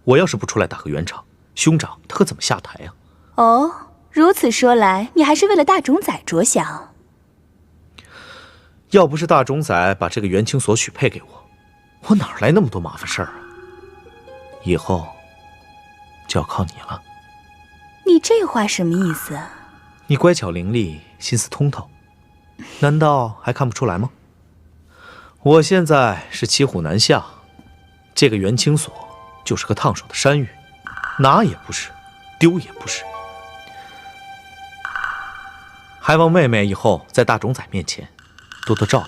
我要是不出来打个圆场，兄长他可怎么下台啊？哦，如此说来，你还是为了大冢仔着想。要不是大冢仔把这个元清所许配给我，我哪来那么多麻烦事儿啊？以后就要靠你了。你这话什么意思？你乖巧伶俐，心思通透，难道还看不出来吗？我现在是骑虎难下，这个元清所就是个烫手的山芋，拿也不是，丢也不是，还望妹妹以后在大冢仔面前多多照应。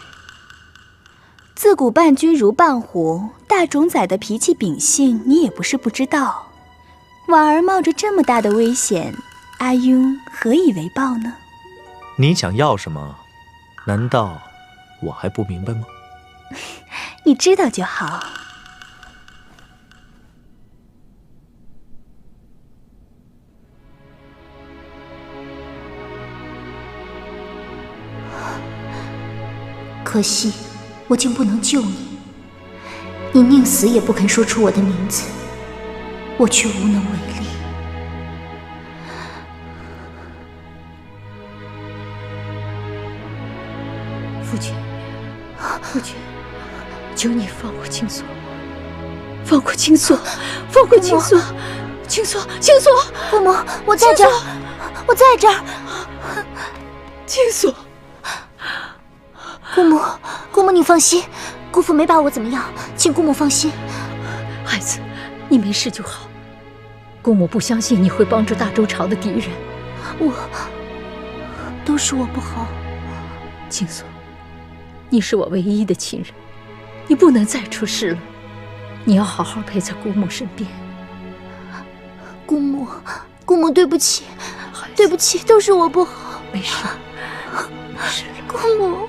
自古伴君如伴虎，大冢仔的脾气秉性你也不是不知道。婉儿冒着这么大的危险，阿雍何以为报呢？你想要什么？难道我还不明白吗？你知道就好。可惜我竟不能救你，你宁死也不肯说出我的名字，我却无能为力。父亲，父亲，求你放过青锁，放过青锁，放过青锁，青锁，青锁！姑母，我在这儿，我在这儿。青锁，姑母，姑母你放心，姑父没把我怎么样，请姑母放心。孩子，你没事就好。姑母不相信你会帮助大周朝的敌人。都是我不好。青锁，你是我唯一的亲人，你不能再出事了。你要好好陪在姑母身边。姑母，对不起，对不起，都是我不好。没事，没事了。姑母，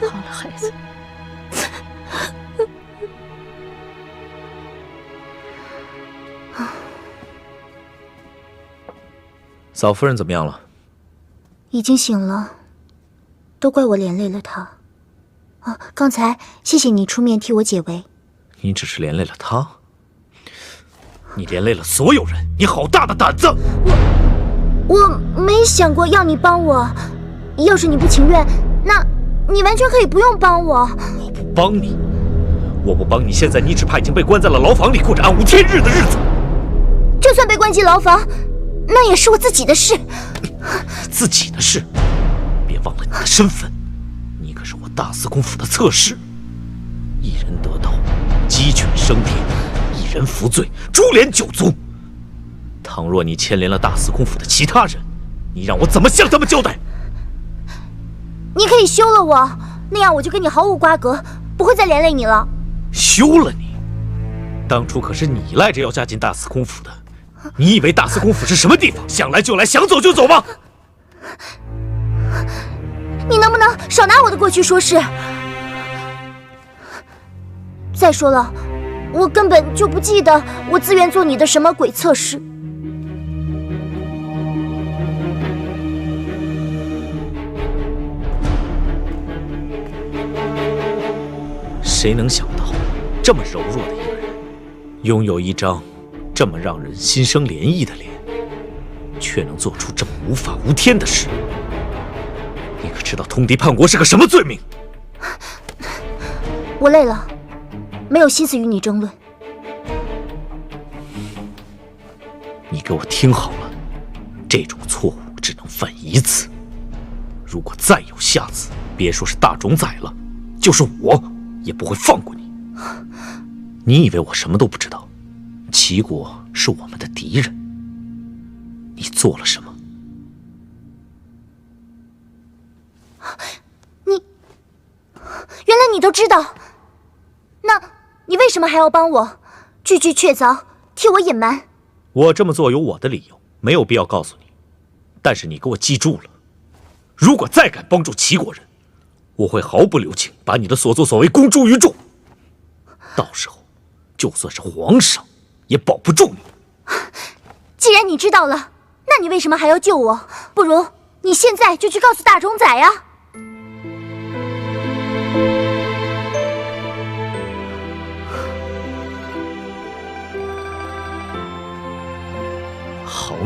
好了，孩子。嫂夫人怎么样了？已经醒了，都怪我连累了她。刚才谢谢你出面替我解围。你只是连累了她，你连累了所有人，你好大的胆子！我没想过要你帮我，要是你不情愿，那你完全可以不用帮我。我不帮你，我不帮你，现在你只怕已经被关在了牢房里，过着暗无天日的日子。就算被关进牢房，那也是我自己的事。自己的事，别忘了你的身份，你可是我大司空府的侧室，一人得道，鸡犬升天；一人服罪，株连九族。倘若你牵连了大司空府的其他人，你让我怎么向他们交代？你可以休了我，那样我就跟你毫无瓜葛，不会再连累你了。休了你？当初可是你赖着要嫁进大司空府的，你以为大司空府是什么地方？想来就来，想走就走吗？你能不能少拿我的过去说事？再说了，我根本就不记得我自愿做你的什么鬼侧室。谁能想到，这么柔弱的一个人，拥有一张这么让人心生怜意的脸，却能做出这么无法无天的事？你可知道通敌叛国是个什么罪名？我累了，没有心思与你争论。你给我听好了，这种错误只能犯一次，如果再有下次，别说是大冢仔了，就是我也不会放过你。你以为我什么都不知道？齐国是我们的敌人，你做了什么？原来你都知道，那你为什么还要帮我？句句确凿，替我隐瞒。我这么做有我的理由，没有必要告诉你。但是你给我记住了，如果再敢帮助齐国人，我会毫不留情把你的所作所为公诸于众。到时候，就算是皇上也保不住你。既然你知道了，那你为什么还要救我？不如你现在就去告诉大冢仔呀！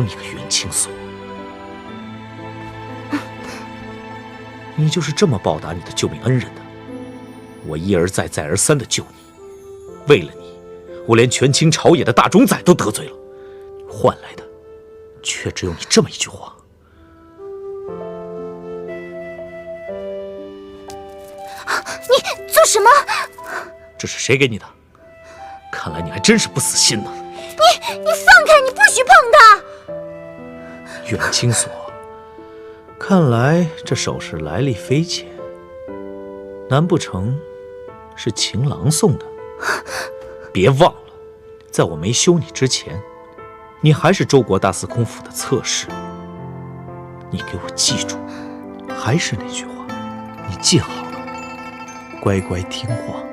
你个袁青锁！你就是这么报答你的救命恩人的？我一而再再而三的救你，为了你，我连权倾朝野的大冢宰都得罪了，换来的却只有你这么一句话。你做什么？这是谁给你的？看来你还真是不死心呢。你放开！你不许碰他！袁青锁，看来这首饰来历非浅，难不成是情郎送的？别忘了，在我没休你之前，你还是周国大司空府的侧室。你给我记住，还是那句话，你记好了，乖乖听话，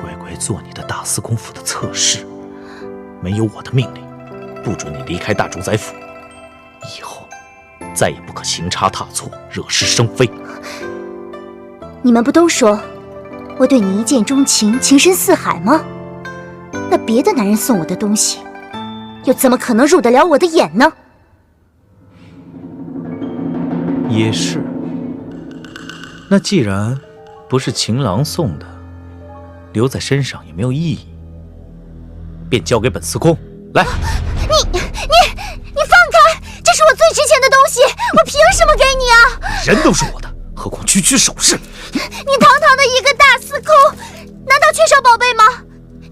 乖乖做你的大司空府的侧室。没有我的命令，不准你离开大冢宰府。以后再也不可行差踏错，惹是生非。你们不都说我对你一见钟情，情深似海吗？那别的男人送我的东西，又怎么可能入得了我的眼呢？也是。那既然不是情郎送的，留在身上也没有意义，便交给本司空来。你放开！这是我最值钱的东西，我凭什么给你啊？人都是我的，何况区区首饰？你堂堂的一个大司空，难道缺少宝贝吗？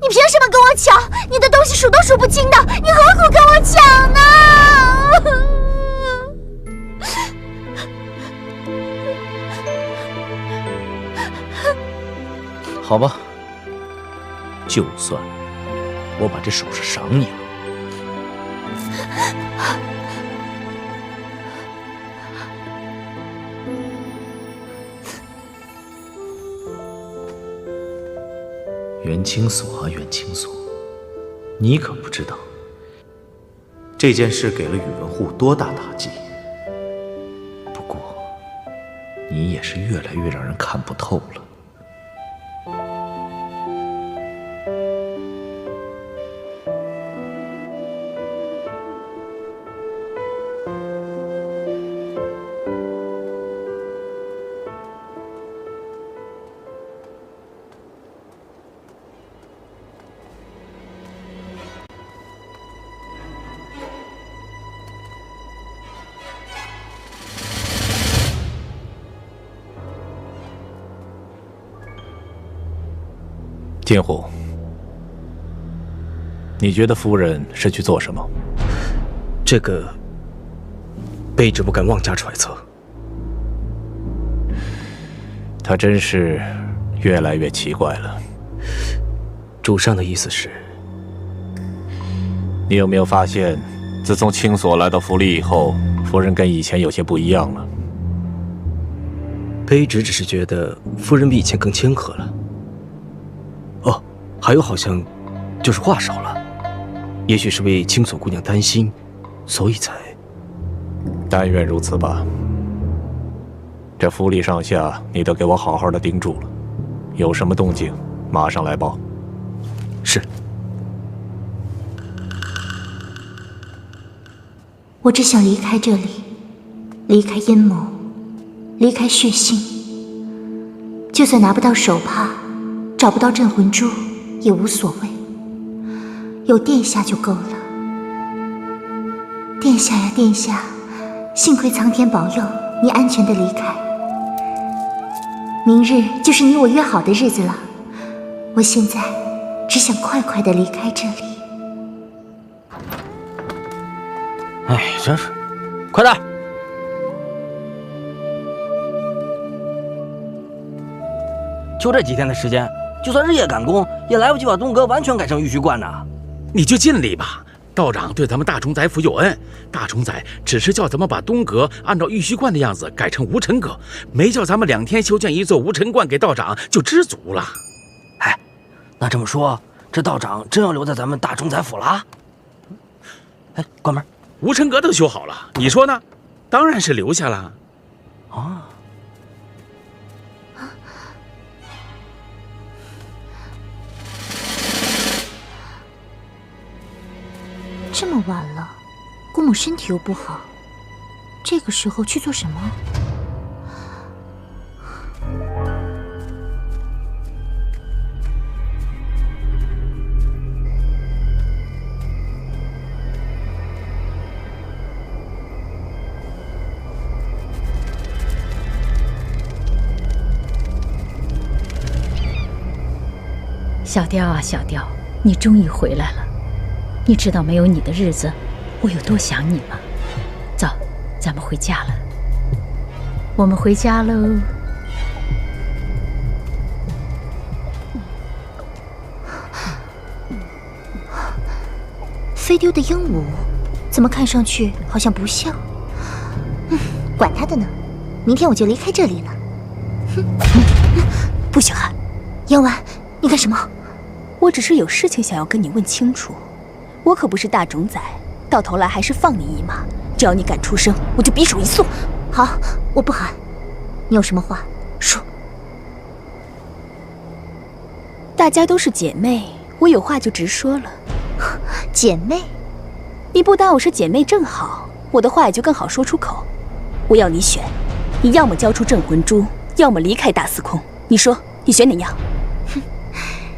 你凭什么跟我抢？你的东西数都数不清的，你何苦跟我抢呢？好吧，就算我把这首饰赏你了。袁青锁啊，袁青锁，你可不知道这件事给了宇文护多大打击。不过，你也是越来越让人看不透了。金虎，你觉得夫人是去做什么？这个，卑职不敢妄加揣测。她真是越来越奇怪了。主上的意思是？你有没有发现，自从青锁来到府里以后，夫人跟以前有些不一样了？卑职只是觉得夫人比以前更谦和了。哦，还有好像就是话少了，也许是为青锁姑娘担心，所以才……但愿如此吧。这府里上下你都给我好好的盯住了，有什么动静马上来报。是。我只想离开这里，离开阴谋，离开血腥。就算拿不到手帕，找不到镇魂珠也无所谓，有殿下就够了。殿下呀，殿下，幸亏苍天保佑你安全的离开。明日就是你我约好的日子了，我现在只想快快的离开这里。哎，真是，快点！就这几天的时间，就算日夜赶工，也来不及把东阁完全改成玉虚观呢。你就尽力吧，道长对咱们大冢宰府有恩，大冢宰只是叫咱们把东阁按照玉虚观的样子改成无尘阁，没叫咱们2天修建一座无尘观给道长就知足了。哎，那这么说，这道长真要留在咱们大冢宰府了？哎，关门。无尘阁都修好了，你说呢？当然是留下了。啊。这么晚了，姑母身体又不好，这个时候去做什么？小雕啊，小雕，你终于回来了。你知道没有你的日子，我有多想你吗？走，咱们回家了。我们回家喽。飞丢的鹦鹉，怎么看上去好像不像？管他的呢，明天我就离开这里了。不行啊，妖丸，你干什么？我只是有事情想要跟你问清楚。我可不是大冢仔，到头来还是放你一马。只要你敢出声，我就匕首一送。好，我不喊。你有什么话说？大家都是姐妹，我有话就直说了。姐妹？你不当我是姐妹正好，我的话也就更好说出口。我要你选，你要么交出镇魂珠，要么离开大司空。你说，你选哪样？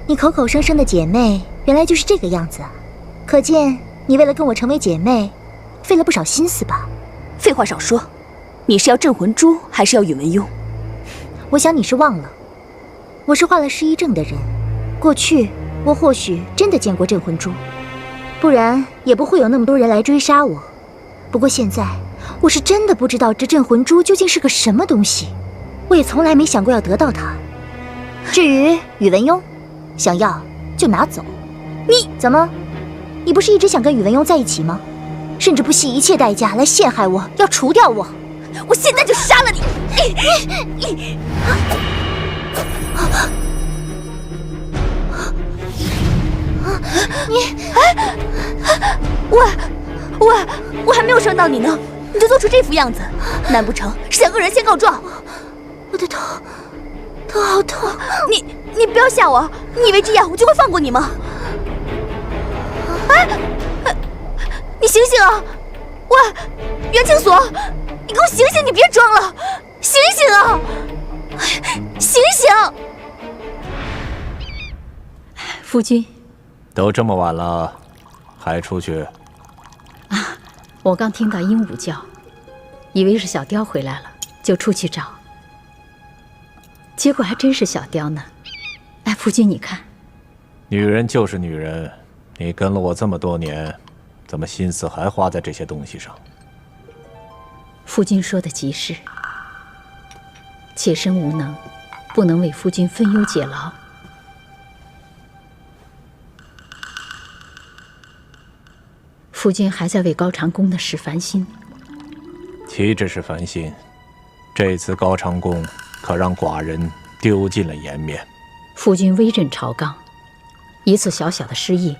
你口口声声的姐妹，原来就是这个样子啊！可见你为了跟我成为姐妹，费了不少心思吧？废话少说，你是要镇魂珠，还是要宇文邕？我想你是忘了，我是画了失忆症的人。过去我或许真的见过镇魂珠，不然也不会有那么多人来追杀我。不过现在，我是真的不知道这镇魂珠究竟是个什么东西，我也从来没想过要得到它。至于宇文邕，想要就拿走。你怎么？你不是一直想跟宇文邕在一起吗？甚至不惜一切代价来陷害我，要除掉我。我现在就杀了你！我还没有伤到你呢，你就做出这副样子，难不成是想恶人先告状？我的头好痛！你不要吓我！你以为这样我就会放过你吗？你醒醒啊！喂，袁清锁，你给我醒醒！你别装了，醒醒啊！醒醒！夫君，都这么晚了，还出去？我刚听到鹦鹉叫，以为是小雕回来了，就出去找。结果还真是小雕呢。哎，夫君，你看，女人就是女人，你跟了我这么多年，怎么心思还花在这些东西上？夫君说的极是，妾身无能，不能为夫君分忧解劳。夫君还在为高长恭的事烦心。岂止是烦心，这次高长恭可让寡人丢尽了颜面。夫君威震朝纲，一次小小的失忆，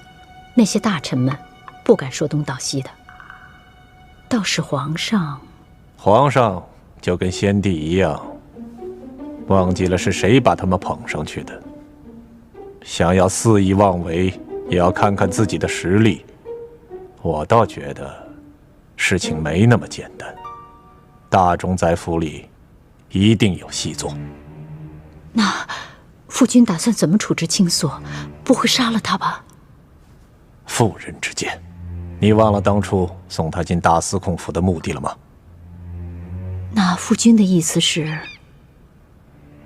那些大臣们不敢说东道西的。倒是皇上就跟先帝一样，忘记了是谁把他们捧上去的。想要肆意妄为，也要看看自己的实力。我倒觉得事情没那么简单，大冢在府里一定有细作。那夫君打算怎么处置青锁？不会杀了他吧？妇人之见，你忘了当初送他进大司空府的目的了吗？那夫君的意思是？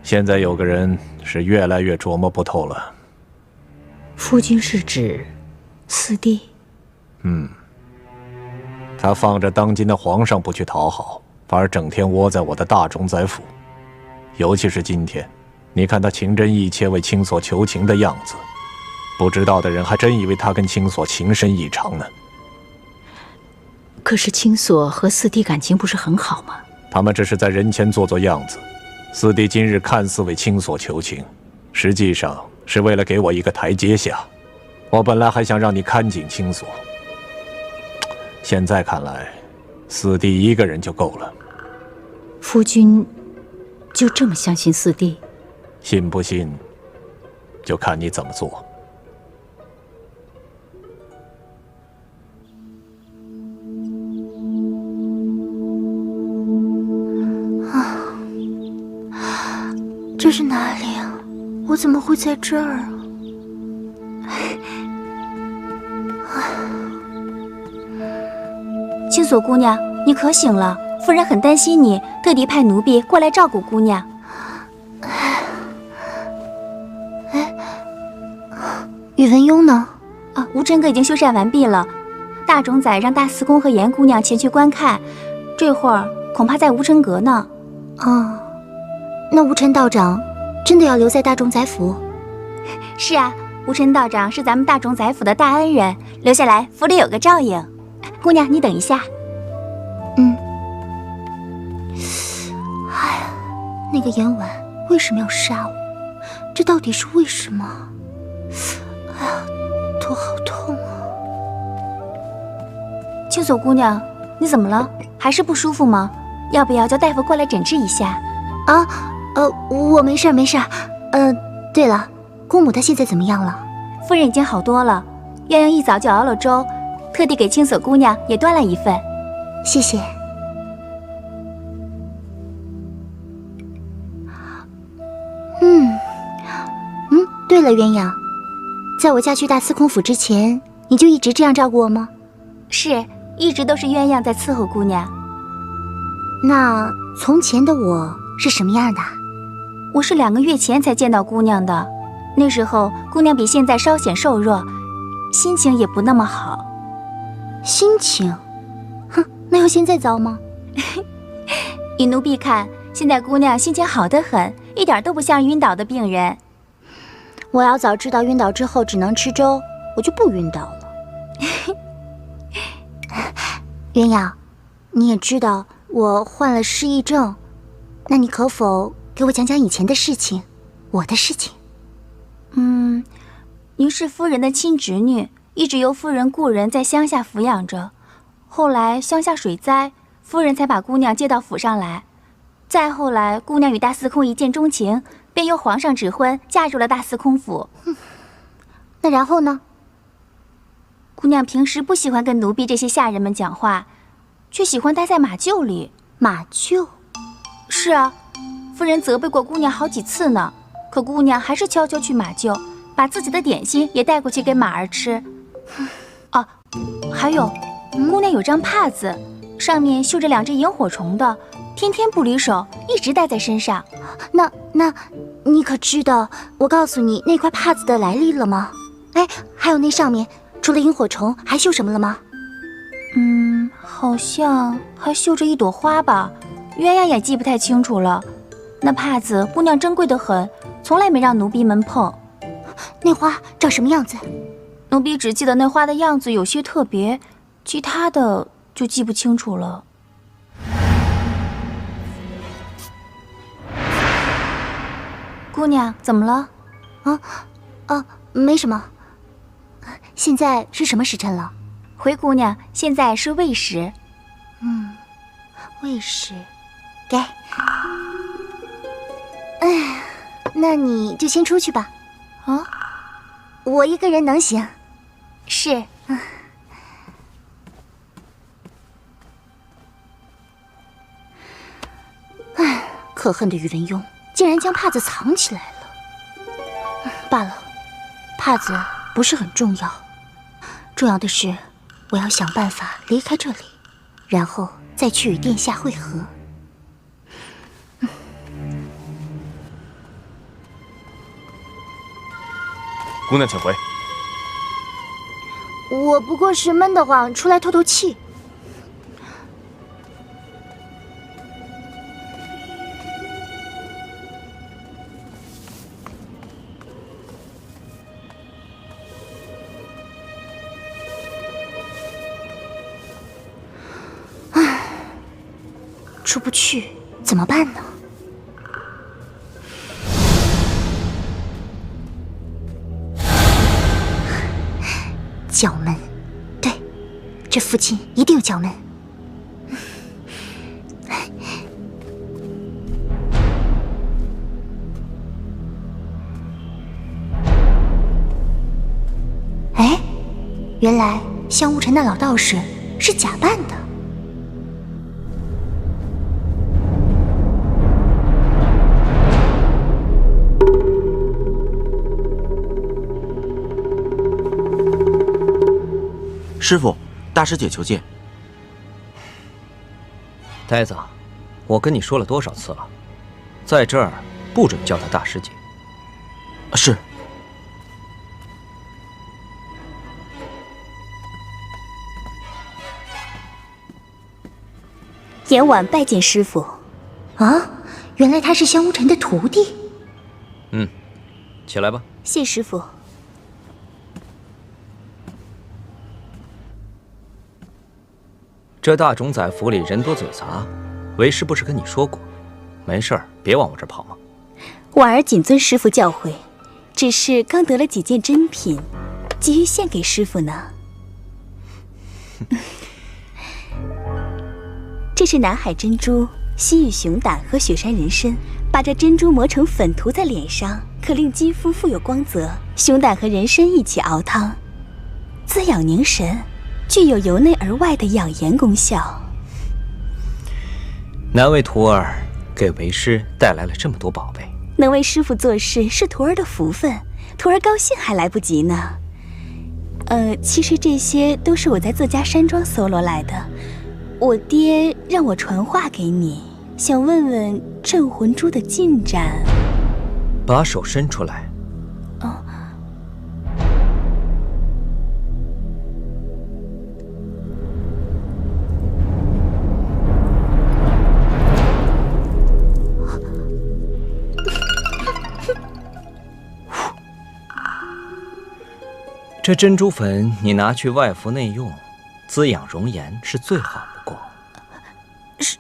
现在有个人是越来越琢磨不透了。夫君是指四弟？他放着当今的皇上不去讨好，反而整天窝在我的大冢宰府。尤其是今天，你看他情真意切为青锁求情的样子，不知道的人还真以为他跟青锁情深意长呢。可是青锁和四弟感情不是很好吗？他们只是在人前做做样子。四弟今日看似为青锁求情，实际上是为了给我一个台阶下。我本来还想让你看紧青锁，现在看来，四弟一个人就够了。夫君就这么相信四弟？信不信，就看你怎么做。怎么会在这儿啊？青锁姑娘，你可醒了？夫人很担心你，特地派奴婢过来照顾姑娘。宇文邕呢？啊，无尘阁已经修缮完毕了。大冢宰让大司空和严姑娘前去观看，这会儿恐怕在无尘阁呢。哦，那无尘道长真的要留在大冢宰府？是啊，无尘道长是咱们大冢宰府的大恩人，留下来府里有个照应。姑娘，你等一下。哎呀，那个严婉为什么要杀我？这到底是为什么？哎呀，头好痛啊！青锁姑娘，你怎么了？还是不舒服吗？要不要叫大夫过来诊治一下？啊，我没事没事。对了，姑母她现在怎么样了？夫人已经好多了，鸳鸯一早就熬了粥，特地给青锁姑娘也端了一份。谢谢。对了，鸳鸯，在我嫁去大司空府之前，你就一直这样照顾我吗？是，一直都是鸳鸯在伺候姑娘。那从前的我是什么样的？我是2个月前才见到姑娘的，那时候姑娘比现在稍显瘦弱，心情也不那么好。心情？哼，那有现在糟吗？以奴婢看，现在姑娘心情好得很，一点都不像晕倒的病人。我要早知道晕倒之后只能吃粥，我就不晕倒了。鸳鸯，你也知道我患了失忆症，那你可否给我讲讲以前的事情，我的事情？您是夫人的亲侄女，一直由夫人故人在乡下抚养着。后来乡下水灾，夫人才把姑娘接到府上来。再后来，姑娘与大司空一见钟情，便由皇上指婚，嫁入了大司空府。那然后呢？姑娘平时不喜欢跟奴婢这些下人们讲话，却喜欢待在马厩里。马厩？是啊，夫人责备过姑娘好几次呢，可姑娘还是悄悄去马厩，把自己的点心也带过去给马儿吃。哦，还有，姑娘有张帕子，上面绣着2只萤火虫的，天天不离手，一直带在身上。那，你可知道我告诉你那块帕子的来历了吗？哎，还有那上面除了萤火虫还绣什么了吗？好像还绣着一朵花吧，鸳鸯也记不太清楚了。那帕子姑娘珍贵得很，从来没让奴婢们碰。那花长什么样子？奴婢只记得那花的样子有些特别，其他的就记不清楚了。姑娘，怎么了？没什么。现在是什么时辰了？回姑娘，现在是未时。未时，给。哎，那你就先出去吧。啊，我一个人能行。是。哎，可恨的宇文邕竟然将帕子藏起来了。罢了，帕子不是很重要，重要的是我要想办法离开这里，然后再去与殿下会合。姑娘请回。我不过是闷得慌，出来透透气。出不去怎么办呢？角门，对，这附近一定有角门。哎，原来香雾城那老道士是假扮的。师傅，大师姐求见。呆子，我跟你说了多少次了，在这儿不准叫她大师姐。是。严婉拜见师傅。啊，原来他是香无尘的徒弟。起来吧。谢师傅。这大冢宰府里人多嘴杂，为师不是跟你说过，没事儿别往我这儿跑吗？婉儿谨遵师傅教诲，只是刚得了几件珍品，急于献给师傅呢。这是南海珍珠、西域熊胆和雪山人参，把这珍珠磨成粉涂在脸上，可令肌肤富有光泽。熊胆和人参一起熬汤，滋养凝神，具有由内而外的养颜功效。难为徒儿给为师带来了这么多宝贝。能为师傅做事是徒儿的福分，徒儿高兴还来不及呢。其实这些都是我在自家山庄搜罗来的。我爹让我传话给你，想问问镇魂珠的进展。把手伸出来。这珍珠粉你拿去外服内用，滋养容颜是最好不过。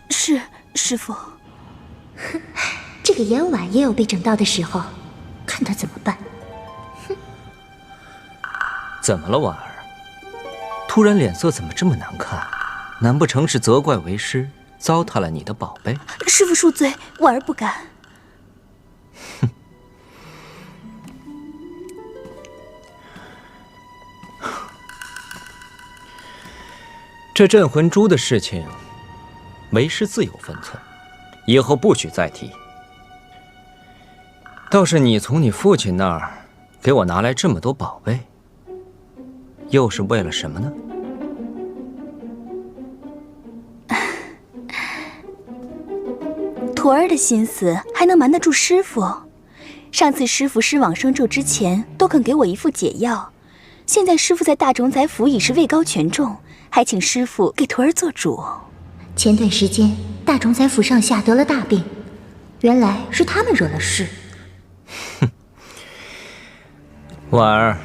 是师傅。这个严婉也有被整到的时候，看他怎么办。怎么了，婉儿？突然脸色怎么这么难看？难不成是责怪为师糟蹋了你的宝贝？师傅恕罪，婉儿不敢。这镇魂珠的事情，为师自有分寸，以后不许再提。倒是你从你父亲那儿给我拿来这么多宝贝，又是为了什么呢？徒儿的心思还能瞒得住师傅？上次师傅施往生咒之前，都肯给我一副解药。现在师傅在大冢宰府已是位高权重，还请师傅给徒儿做主。前段时间大冢宰府上下得了大病，原来是他们惹了事。哼，婉儿，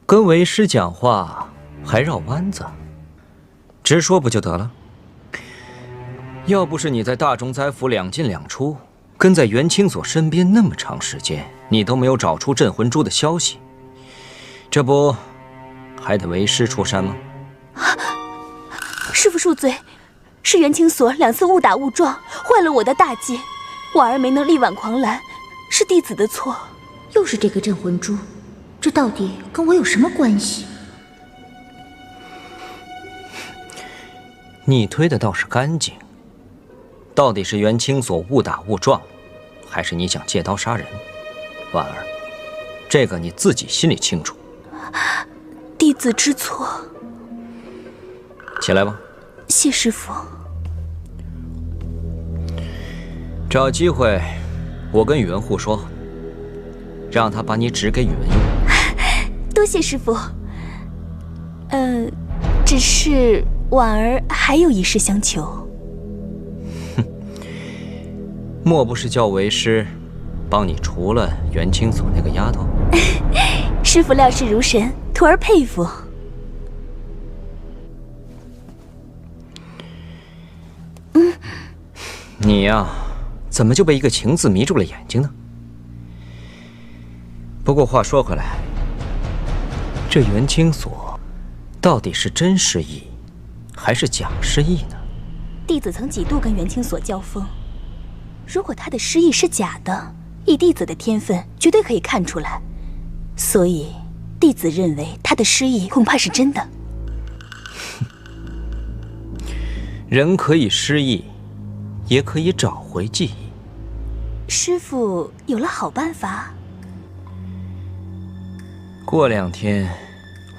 跟为师讲话还绕弯子，直说不就得了？要不是你在大冢宰府两进两出，跟在袁清所身边那么长时间，你都没有找出镇魂珠的消息，这不还得为师出山吗？师傅恕罪，是袁清所2次误打误撞，坏了我的大计，婉儿没能力挽狂澜，是弟子的错。又是这个镇魂珠，这到底跟我有什么关系？你推的倒是干净，到底是袁清所误打误撞，还是你想借刀杀人？婉儿，这个你自己心里清楚。弟子知错。起来吧。谢师傅。找机会，我跟宇文护说，让他把你指给宇文用。多谢师傅。只是婉儿还有一事相求。哼，莫不是叫为师帮你除了袁清所那个丫头？师傅料事如神，徒儿佩服。你呀，怎么就被一个情字迷住了眼睛呢？不过话说回来，这袁清所到底是真失忆，还是假失忆呢？弟子曾几度跟袁清所交锋，如果他的失忆是假的，以弟子的天分，绝对可以看出来。所以，弟子认为他的失忆恐怕是真的。人可以失忆，也可以找回记忆。师父有了好办法。过2天，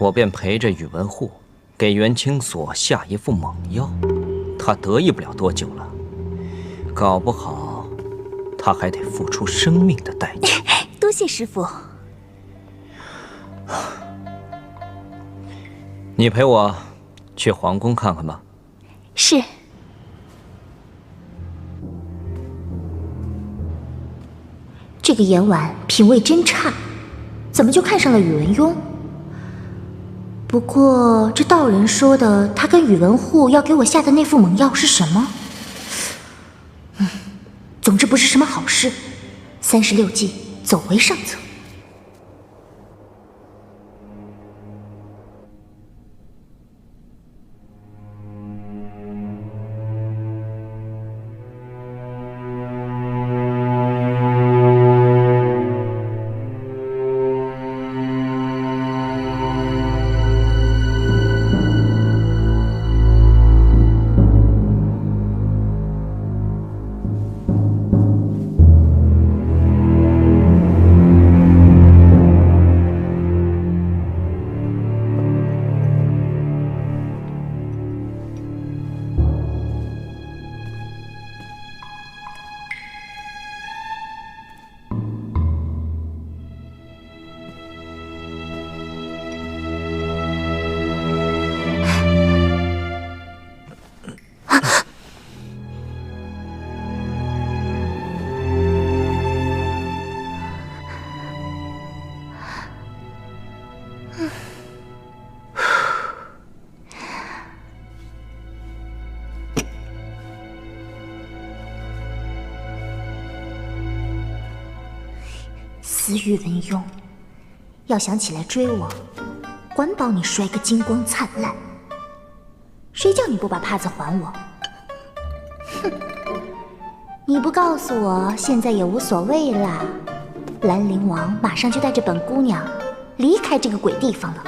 我便陪着宇文护给袁清所下一副猛药，他得意不了多久了，搞不好他还得付出生命的代价。多谢师父。你陪我去皇宫看看吧。是。这个严婉品味真差，怎么就看上了宇文邕？不过这道人说的，他跟宇文护要给我下的那副猛药是什么？总之不是什么好事。36计，走为上策。死宇文邕，要想起来追我，管保你摔个金光灿烂。谁叫你不把帕子还我？哼！你不告诉我，现在也无所谓啦。兰陵王马上就带着本姑娘离开这个鬼地方了。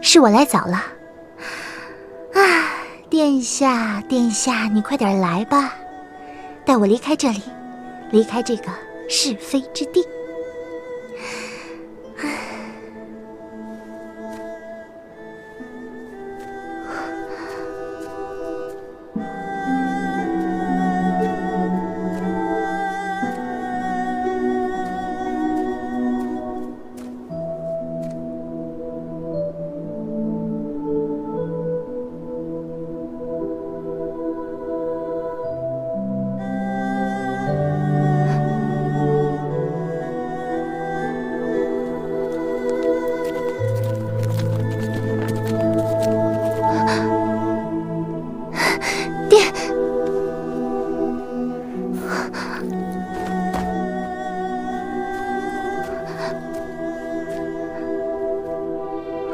是我来早了，殿下，殿下，你快点来吧，带我离开这里，离开这个是非之地。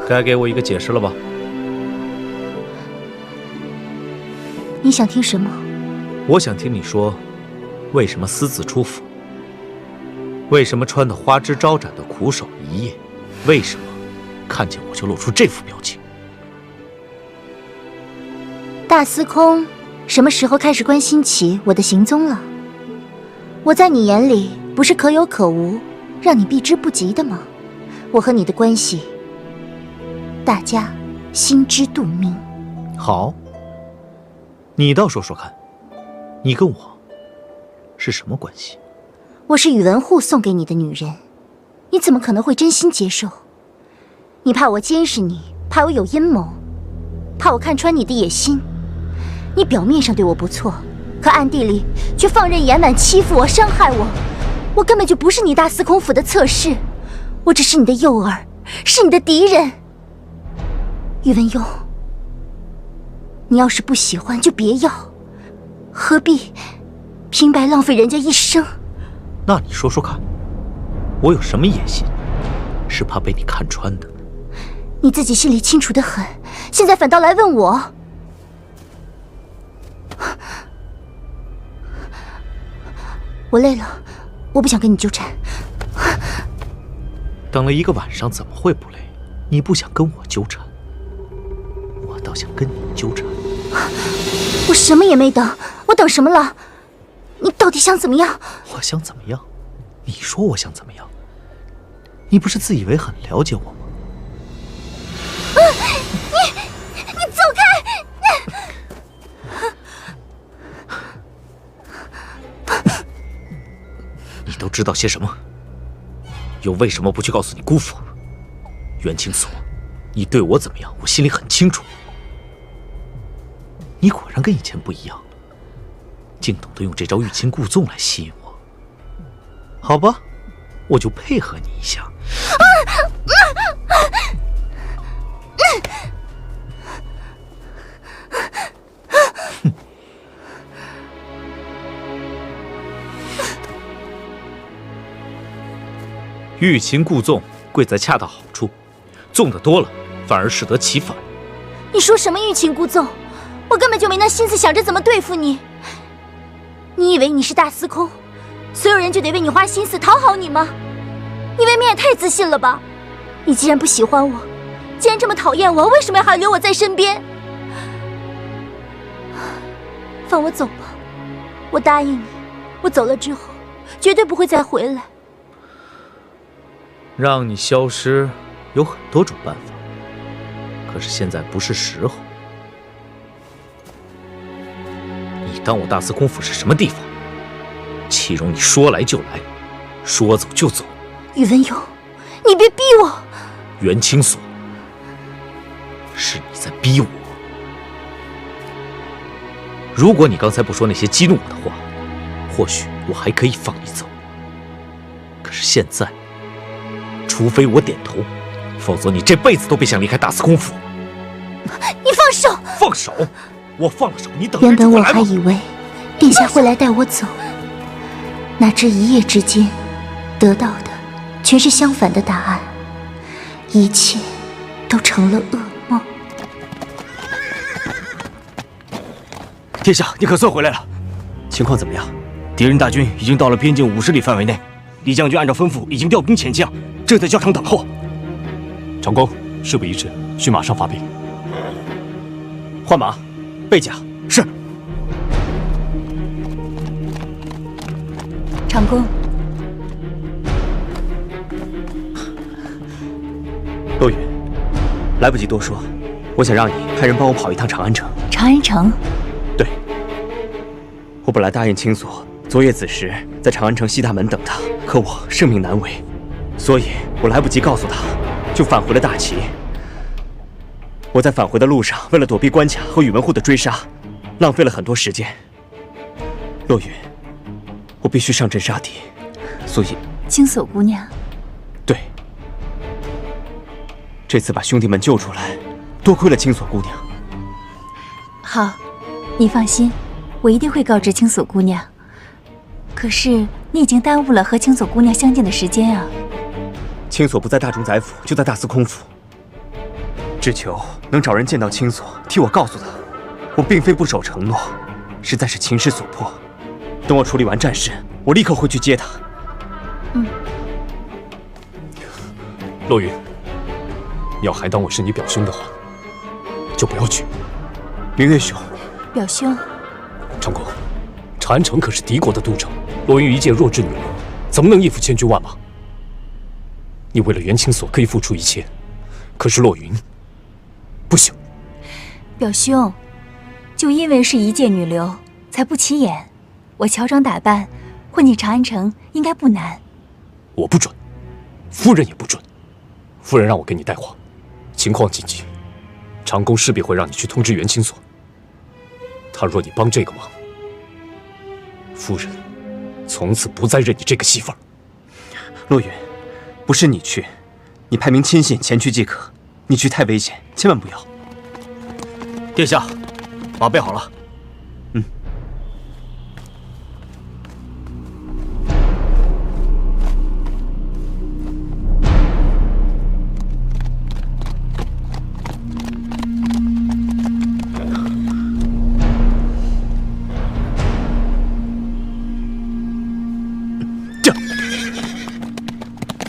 该给我一个解释了吧？你想听什么？我想听你说，为什么私自出府？为什么穿得花枝招展的苦守一夜？为什么看见我就露出这副表情？大司空什么时候开始关心起我的行踪了？我在你眼里不是可有可无，让你避之不及的吗？我和你的关系，大家心知肚明。好，你倒说说看，你跟我是什么关系？我是宇文护送给你的女人，你怎么可能会真心接受？你怕我监视你，怕我有阴谋，怕我看穿你的野心。你表面上对我不错，可暗地里却放任严满欺负我、伤害我。我根本就不是你大司空府的侧室，我只是你的诱饵，是你的敌人。宇文邕，你要是不喜欢就别要，何必平白浪费人家一生？那你说说看，我有什么野心？是怕被你看穿的？你自己心里清楚得很，现在反倒来问我。我累了，我不想跟你纠缠。等了一个晚上，怎么会不累？你不想跟我纠缠，我倒想跟你纠缠。我什么也没等，我等什么了？你到底想怎么样？我想怎么样？你说我想怎么样？你不是自以为很了解我吗？你走开！你都知道些什么？又为什么不去告诉你姑父？袁清锁，你对我怎么样，我心里很清楚。你果然跟以前不一样了，竟懂得用这招欲擒故纵来吸引我。好吧，我就配合你一下。欲擒故纵，贵在恰到好处，纵得多了，反而适得其反。你说什么欲擒故纵？我根本就没那心思想着怎么对付你。你以为你是大司空，所有人就得为你花心思讨好你吗？你未免也太自信了吧！你既然不喜欢我，既然这么讨厌我，为什么还留我在身边？放我走吧，我答应你，我走了之后，绝对不会再回来。让你消失有很多种办法，可是现在不是时候。你当我大司空府是什么地方？岂容你说来就来，说走就走？宇文邕，你别逼我！袁清锁，是你在逼我。如果你刚才不说那些激怒我的话，或许我还可以放你走。可是现在，除非我点头，否则你这辈子都别想离开大司空府。你放手！放手！我放了手，你等原本我人就会来吗？还以为殿下会来带我走，哪知一夜之间得到的全是相反的答案，一切都成了噩梦。殿下，你可算回来了，情况怎么样？敌人大军已经到了边境50里范围内，李将军按照吩咐已经调兵遣将，正在教场等候。长公，事不宜迟，需马上发兵。换马，备甲。是。长公，洛云，来不及多说，我想让你派人帮我跑一趟长安城。长安城？对，我本来答应青锁，昨夜子时在长安城西大门等他，可我生命难违，所以我来不及告诉他，就返回了大齐。我在返回的路上，为了躲避关卡和宇文护的追杀，浪费了很多时间。洛云，我必须上阵杀敌，所以青锁姑娘，对，这次把兄弟们救出来，多亏了青锁姑娘。好，你放心，我一定会告知青锁姑娘。可是你已经耽误了和青锁姑娘相见的时间啊！青锁不在大冢宰府，就在大司空府，只求能找人见到青锁，替我告诉他，我并非不守承诺，实在是情势所迫。等我处理完战事，我立刻回去接他。洛云，你要还当我是你表兄的话，就不要去。明月兄，表兄，长公，长安城可是敌国的都城，罗云一介弱智女流，怎么能应付千军万马？你为了元清所可以付出一切，可是洛云不行。表兄，就因为是一介女流，才不起眼。我乔装打扮，混进长安城应该不难。我不准，夫人也不准。夫人让我给你带话，情况紧急，长公势必会让你去通知元清所。他若你帮这个忙，夫人从此不再认你这个媳妇儿。洛云，不是你去，你派名亲信前去即可。你去太危险，千万不要。殿下，马备好了。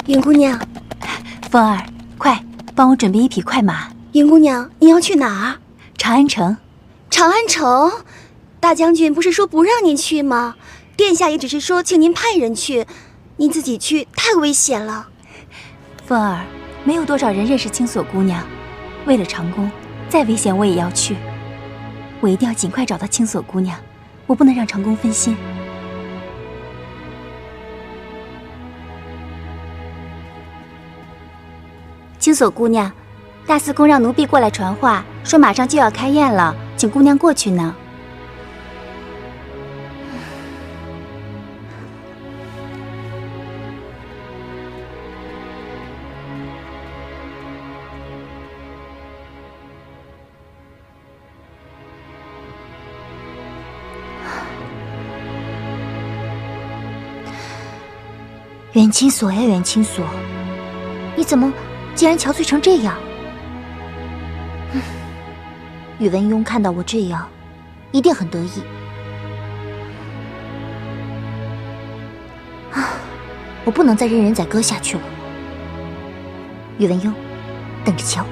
云姑娘，风儿，快帮我准备一匹快马。云姑娘，你要去哪儿？长安城。长安城？大将军不是说不让您去吗？殿下也只是说请您派人去，您自己去太危险了。风儿，没有多少人认识青锁姑娘，为了长宫，再危险我也要去。我一定要尽快找到青锁姑娘，我不能让长宫分心。青锁姑娘，大司空让奴婢过来传话，说马上就要开宴了，请姑娘过去呢。元清所呀，元清所，你怎么竟然憔悴成这样？宇文邕看到我这样，一定很得意。我不能再任人宰割下去了。宇文邕，等着瞧。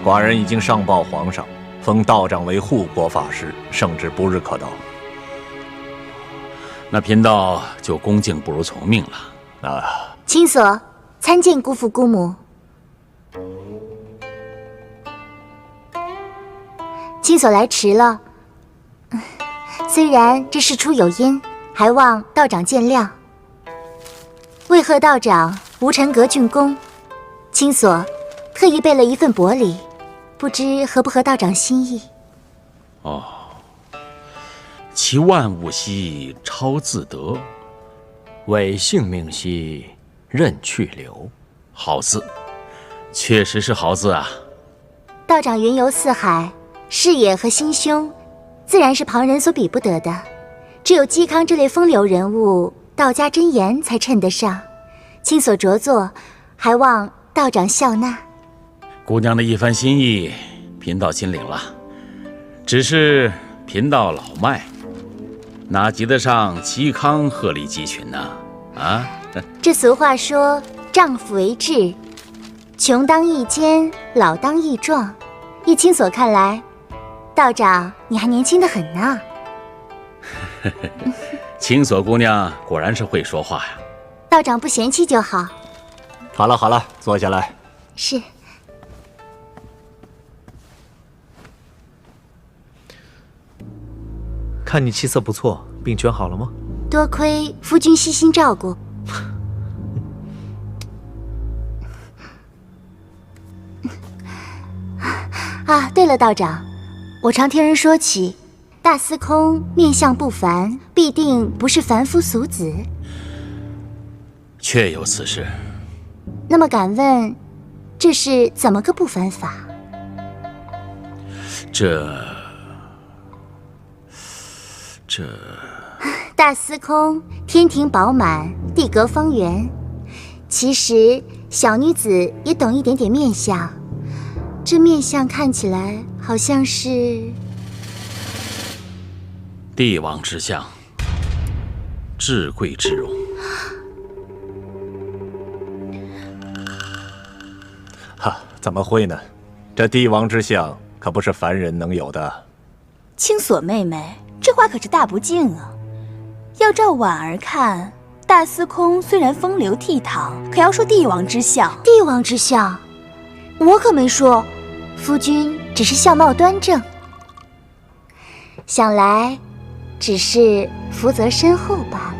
寡人已经上报皇上，封道长为护国法师，圣旨不日可到。那贫道就恭敬不如从命了。啊，青锁参见姑父姑母。青锁来迟了，虽然这事出有因，还望道长见谅。为贺道长无尘阁竣工，青锁特意备了一份薄礼，不知合不合道长心意？哦，其万物兮超自得，为性命兮任去留。好字，确实是好字啊！道长云游四海，视野和心胸，自然是旁人所比不得的。只有嵇康这类风流人物，道家真言才称得上。青锁着作，还望道长笑纳。姑娘的一番心意，贫道心领了。只是贫道老迈，哪及得上嵇康鹤立鸡群呢？啊！这俗话说，丈夫为志，穷当益坚，老当益壮。依青锁看来，道长你还年轻得很呢。青锁姑娘果然是会说话呀。道长不嫌弃就好。好了好了，坐下来。是。看你气色不错，病全好了吗？多亏夫君悉心照顾。啊，对了，道长，我常听人说起，大司空面相不凡，必定不是凡夫俗子。确有此事。那么敢问，这是怎么个不凡法？大司空，天庭饱满，地阁方圆。其实小女子也懂一点点面相，这面相看起来好像是帝王之相，至贵之容。哈，怎么会呢？这帝王之相可不是凡人能有的。青锁妹妹，这话可是大不敬啊！要照婉儿看，大司空虽然风流倜傥，可要说帝王之相，帝王之相，我可没说。夫君只是相貌端正，想来只是福泽深厚罢了。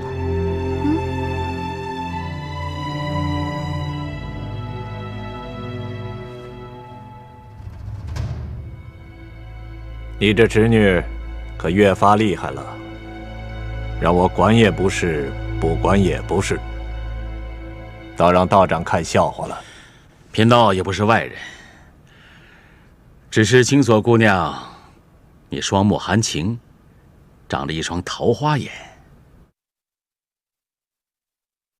你这侄女可越发厉害了，让我管也不是，不管也不是，倒让道长看笑话了。贫道也不是外人，只是青锁姑娘，你双目含情，长着一双桃花眼。